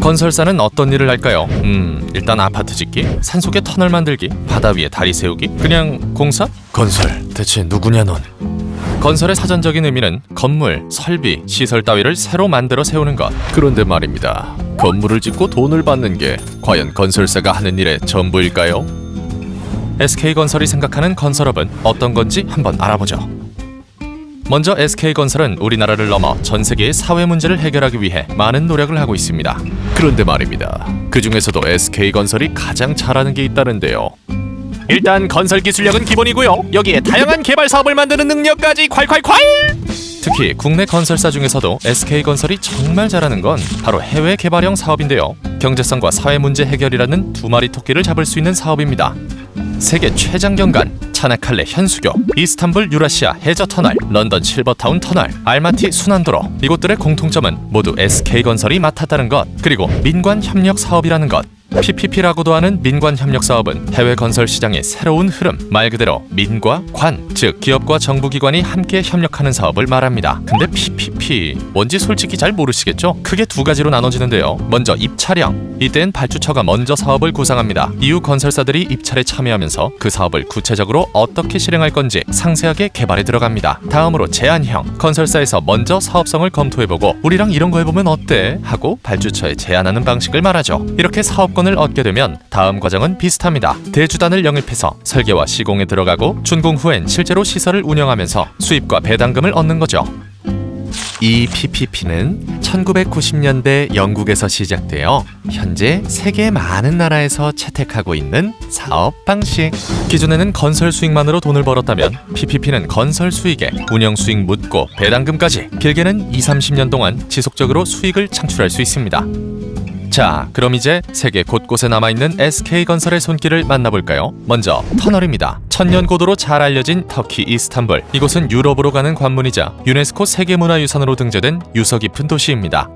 건설사는 어떤 일을 할까요? 일단 아파트 짓기, 산속에 터널 만들기, 바다 위에 다리 세우기, 그냥 공사? 건설, 대체 누구냐 넌? 건설의 사전적인 의미는 건물, 설비, 시설 따위를 새로 만들어 세우는 것. 그런데 말입니다. 건물을 짓고 돈을 받는 게 과연 건설사가 하는 일의 전부일까요? SK건설이 생각하는 건설업은 어떤 건지 한번 알아보죠. 먼저 SK건설은 우리나라를 넘어 전 세계의 사회 문제를 해결하기 위해 많은 노력을 하고 있습니다. 그런데 말입니다. 그 중에서도 SK건설이 가장 잘하는 게 있다는데요. 일단 건설 기술력은 기본이고요. 여기에 다양한 개발 사업을 만드는 능력까지 콸콸콸! 특히 국내 건설사 중에서도 SK건설이 정말 잘하는 건 바로 해외 개발형 사업인데요. 경제성과 사회 문제 해결이라는 두 마리 토끼를 잡을 수 있는 사업입니다. 세계 최장경관 차나칼레 현수교, 이스탄불 유라시아 해저터널, 런던 실버타운 터널, 알마티 순환도로, 이곳들의 공통점은 모두 SK건설이 맡았다는 것, 그리고 민관협력 사업이라는 것. PPP라고도 하는 민관협력사업은 해외 건설 시장의 새로운 흐름, 말 그대로 민과 관, 즉 기업과 정부기관이 함께 협력하는 사업을 말합니다. 근데 PPP 뭔지 솔직히 잘 모르시겠죠? 크게 두 가지로 나눠지는데요. 먼저 입찰형, 이때는 발주처가 먼저 사업을 구상합니다. 이후 건설사들이 입찰에 참여하면서 그 사업을 구체적으로 어떻게 실행할 건지 상세하게 개발에 들어갑니다. 다음으로 제안형, 건설사에서 먼저 사업성을 검토해보고 우리랑 이런 거 해보면 어때? 하고 발주처에 제안하는 방식을 말하죠. 이렇게 사업권 을 얻게 되면 다음 과정은 비슷합니다. 대주단을 영입해서 설계와 시공에 들어가고 준공 후엔 실제로 시설을 운영하면서 수입과 배당금을 얻는 거죠. 이 PPP는 1990년대 영국에서 시작되어 현재 세계 많은 나라에서 채택하고 있는 사업 방식. 기존에는 건설 수익만으로 돈을 벌었다면 PPP는 건설 수익에 운영 수익 묻고 배당금까지 길게는 20-30년 동안 지속적으로 수익을 창출할 수 있습니다. 자, 그럼 이제 세계 곳곳에 남아있는 SK건설의 손길을 만나볼까요? 먼저 터널입니다. 천년 고도로 잘 알려진 터키 이스탄불. 이곳은 유럽으로 가는 관문이자 유네스코 세계문화유산으로 등재된 유서 깊은 도시입니다.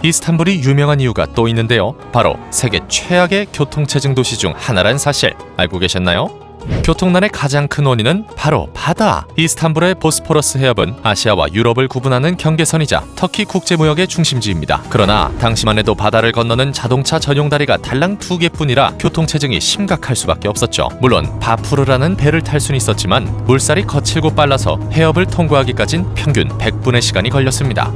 이스탄불이 유명한 이유가 또 있는데요. 바로 세계 최악의 교통체증 도시 중 하나란 사실 알고 계셨나요? 교통난의 가장 큰 원인은 바로 바다. 이스탄불의 보스포러스 해협은 아시아와 유럽을 구분하는 경계선이자 터키 국제무역의 중심지입니다. 그러나 당시만 해도 바다를 건너는 자동차 전용 다리가 달랑 2개뿐이라 교통체증이 심각할 수밖에 없었죠. 물론 바푸르라는 배를 탈 수는 있었지만 물살이 거칠고 빨라서 해협을 통과하기까진 평균 100분의 시간이 걸렸습니다.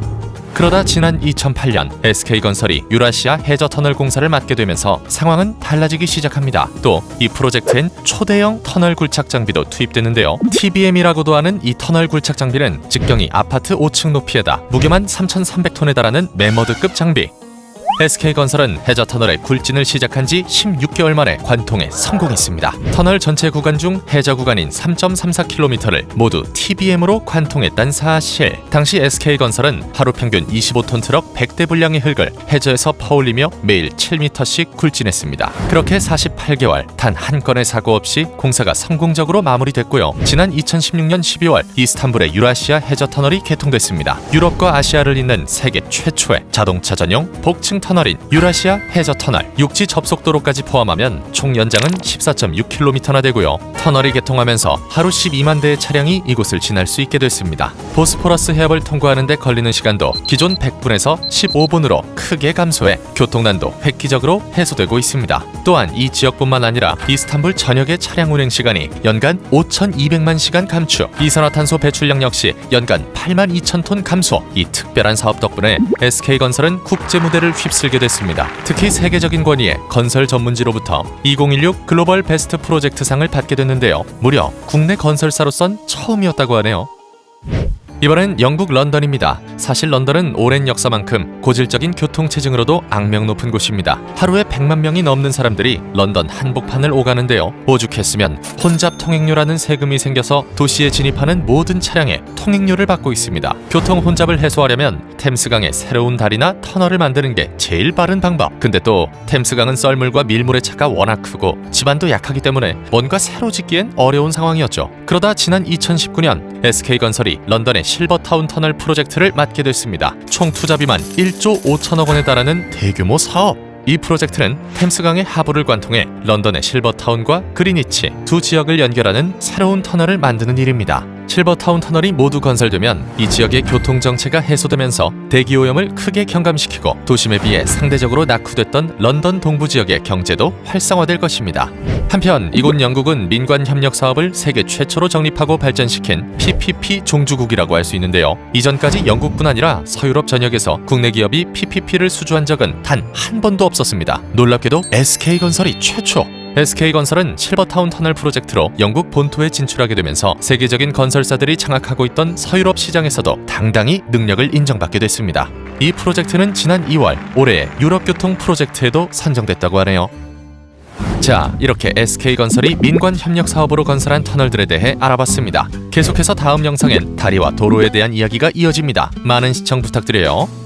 그러다 지난 2008년 SK건설이 유라시아 해저터널 공사를 맡게 되면서 상황은 달라지기 시작합니다. 또 이 프로젝트엔 초대형 터널 굴착 장비도 투입되는데요. TBM이라고도 하는 이 터널 굴착 장비는 직경이 아파트 5층 높이에다 무게만 3,300톤에 달하는 매머드급 장비. SK건설은 해저터널의 굴진을 시작한 지 16개월 만에 관통에 성공했습니다. 터널 전체 구간 중 해저 구간인 3.34km를 모두 TBM으로 관통했단 사실. 당시 SK건설은 하루 평균 25톤 트럭 100대 분량의 흙을 해저에서 퍼올리며 매일 7m씩 굴진했습니다. 그렇게 48개월 단 한 건의 사고 없이 공사가 성공적으로 마무리됐고요. 지난 2016년 12월 이스탄불의 유라시아 해저터널이 개통됐습니다. 유럽과 아시아를 잇는 세계 최초의 자동차 전용 복층 터널인 유라시아 해저터널. 육지 접속도로까지 포함하면 총 연장은 14.6km나 되고요. 터널이 개통하면서 하루 12만 대의 차량이 이곳을 지날 수 있게 됐습니다. 보스포러스 해협을 통과하는 데 걸리는 시간도 기존 100분에서 15분으로 크게 감소해 교통난도 획기적으로 해소되고 있습니다. 또한 이 지역뿐만 아니라 이스탄불 전역의 차량 운행 시간이 연간 5,200만 시간 감축, 이산화탄소 배출량 역시 연간 8만 2천 톤 감소. 이 특별한 사업 덕분에 SK건설은 국제 무대를 휩쓸게 됐습니다. 특히 세계적인 권위의 건설 전문지로부터 2016 글로벌 베스트 프로젝트 상을 받게 됐는데요. 무려 국내 건설사로선 처음이었다고 하네요. 이번엔 영국 런던입니다. 사실 런던은 오랜 역사만큼 고질적인 교통체증으로도 악명 높은 곳입니다. 하루에 100만 명이 넘는 사람들이 런던 한복판을 오가는데요. 오죽했으면 혼잡 통행료라는 세금이 생겨서 도시에 진입하는 모든 차량에 통행료를 받고 있습니다. 교통 혼잡을 해소하려면 템스강에 새로운 다리나 터널을 만드는 게 제일 빠른 방법. 근데 또 템스강은 썰물과 밀물의 차가 워낙 크고 지반도 약하기 때문에 뭔가 새로 짓기엔 어려운 상황이었죠. 그러다 지난 2019년 SK건설이 런던의 실버타운 터널 프로젝트를 맡게 됐습니다. 총 투자비만 1조 5천억 원에 달하는 대규모 사업. 이 프로젝트는 템스강의 하부를 관통해 런던의 실버타운과 그리니치 두 지역을 연결하는 새로운 터널을 만드는 일입니다. 실버타운 터널이 모두 건설되면 이 지역의 교통 정체가 해소되면서 대기 오염을 크게 경감시키고 도심에 비해 상대적으로 낙후됐던 런던 동부 지역의 경제도 활성화될 것입니다. 한편 이곳 영국은 민관 협력 사업을 세계 최초로 정립하고 발전시킨 PPP 종주국이라고 할 수 있는데요. 이전까지 영국뿐 아니라 서유럽 전역에서 국내 기업이 PPP를 수주한 적은 단 한 번도 없었습니다. 놀랍게도 SK건설이 최초! SK건설은 실버타운 터널 프로젝트로 영국 본토에 진출하게 되면서 세계적인 건설사들이 장악하고 있던 서유럽 시장에서도 당당히 능력을 인정받게 됐습니다. 이 프로젝트는 지난 2월 올해의 유럽 교통 프로젝트에도 선정됐다고 하네요. 자, 이렇게 SK건설이 민관 협력 사업으로 건설한 터널들에 대해 알아봤습니다. 계속해서 다음 영상엔 다리와 도로에 대한 이야기가 이어집니다. 많은 시청 부탁드려요.